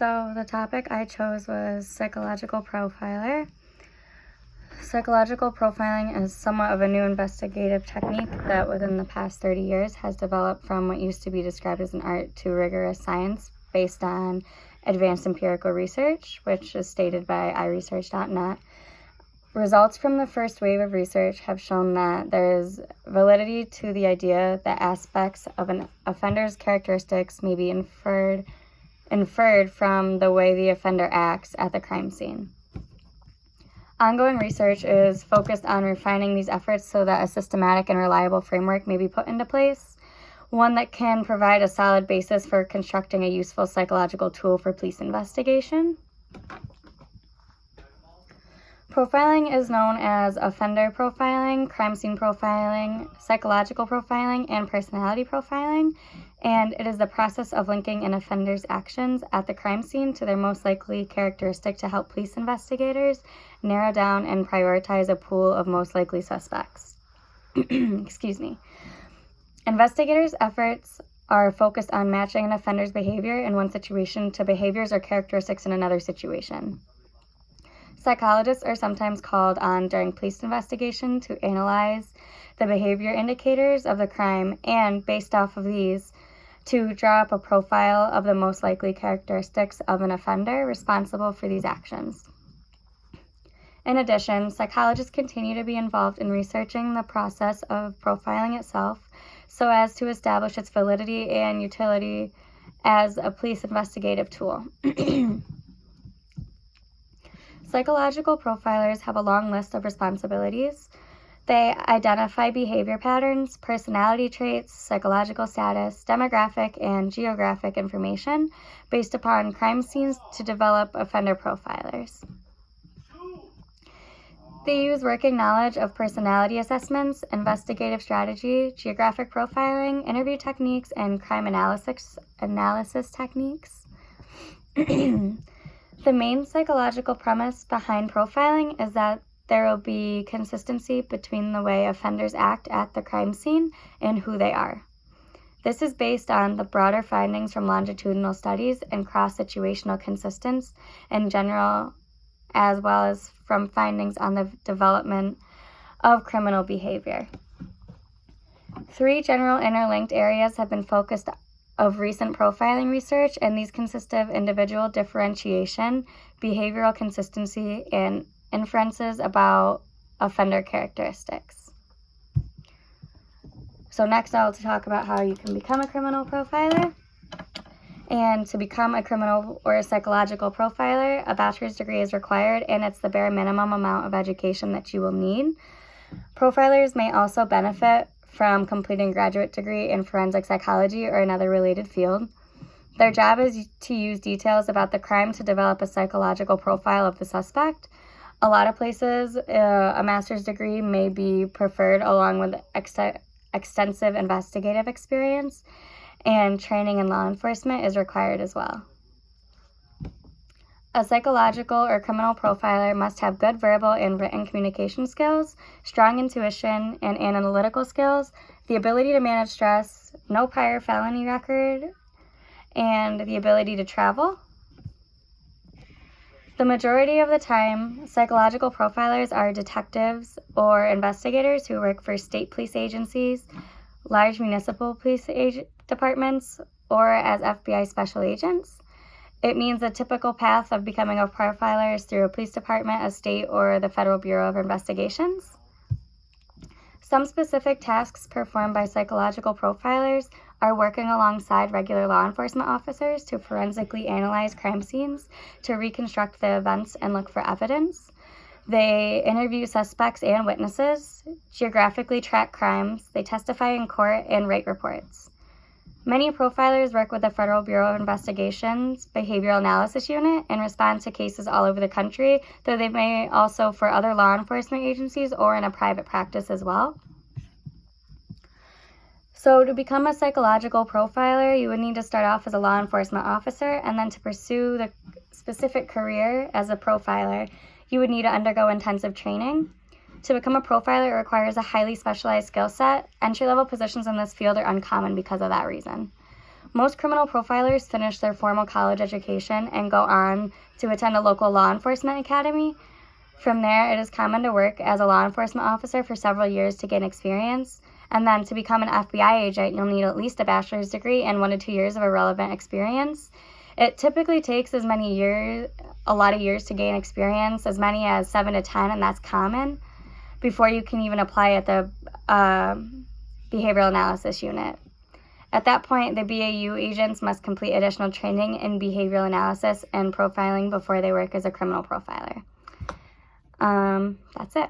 So the topic I chose was psychological profiler. Psychological profiling is somewhat of a new investigative technique that within the past 30 years has developed from what used to be described as an art to rigorous science based on advanced empirical research, which is stated by iResearch.net. Results from the first wave of research have shown that there is validity to the idea that aspects of an offender's characteristics may be inferred from the way the offender acts at the crime scene. Ongoing research is focused on refining these efforts so that a systematic and reliable framework may be put into place, one that can provide a solid basis for constructing a useful psychological tool for police investigation. Profiling is known as offender profiling, crime scene profiling, psychological profiling, and personality profiling, and it is the process of linking an offender's actions at the crime scene to their most likely characteristic to help police investigators narrow down and prioritize a pool of most likely suspects. Investigators' efforts are focused on matching an offender's behavior in one situation to behaviors or characteristics in another situation. Psychologists are sometimes called on during police investigation to analyze the behavior indicators of the crime and, based off of these, to draw up a profile of the most likely characteristics of an offender responsible for these actions. In addition, psychologists continue to be involved in researching the process of profiling itself so as to establish its validity and utility as a police investigative tool. Psychological profilers have a long list of responsibilities. They identify behavior patterns, personality traits, psychological status, demographic, and geographic information based upon crime scenes to develop offender profilers. They use working knowledge of personality assessments, investigative strategy, geographic profiling, interview techniques, and crime analysis techniques. The main psychological premise behind profiling is that there will be consistency between the way offenders act at the crime scene and who they are. This is based on the broader findings from longitudinal studies and cross-situational consistency in general, as well as from findings on the development of criminal behavior. 3 general interlinked areas have been focused of recent profiling research, and these consist of individual differentiation, behavioral consistency, and inferences about offender characteristics. So next I'll talk about how you can become a criminal profiler. And to become a criminal or a psychological profiler, a bachelor's degree is required, and it's the bare minimum amount of education that you will need. Profilers may also benefit from completing a graduate degree in forensic psychology or another related field. Their job is to use details about the crime to develop a psychological profile of the suspect. A lot of places, a master's degree may be preferred along with extensive investigative experience, and training in law enforcement is required as well. A psychological or criminal profiler must have good verbal and written communication skills, strong intuition and analytical skills, the ability to manage stress, no prior felony record, and the ability to travel. The majority of the time, psychological profilers are detectives or investigators who work for state police agencies, large municipal police departments, or as FBI special agents. It means the typical path of becoming a profiler is through a police department, a state, or the Federal Bureau of Investigations. Some specific tasks performed by psychological profilers are working alongside regular law enforcement officers to forensically analyze crime scenes, to reconstruct the events and look for evidence. They interview suspects and witnesses, geographically track crimes, they testify in court, and write reports. Many profilers work with the Federal Bureau of Investigations Behavioral Analysis Unit and respond to cases all over the country, though they may also for other law enforcement agencies or in a private practice as well. So to become a psychological profiler, you would need to start off as a law enforcement officer, and then to pursue the specific career as a profiler, you would need to undergo intensive training. To become a profiler, it requires a highly specialized skill set. Entry-level positions in this field are uncommon because of that reason. Most criminal profilers finish their formal college education and go on to attend a local law enforcement academy. From there, it is common to work as a law enforcement officer for several years to gain experience. And then to become an FBI agent, you'll need at least a bachelor's degree and 1 to 2 years of irrelevant experience. It typically takes a lot of years to gain experience, as many as 7 to 10, and that's common, before you can even apply at the behavioral analysis unit. At that point, the BAU agents must complete additional training in behavioral analysis and profiling before they work as a criminal profiler. That's it.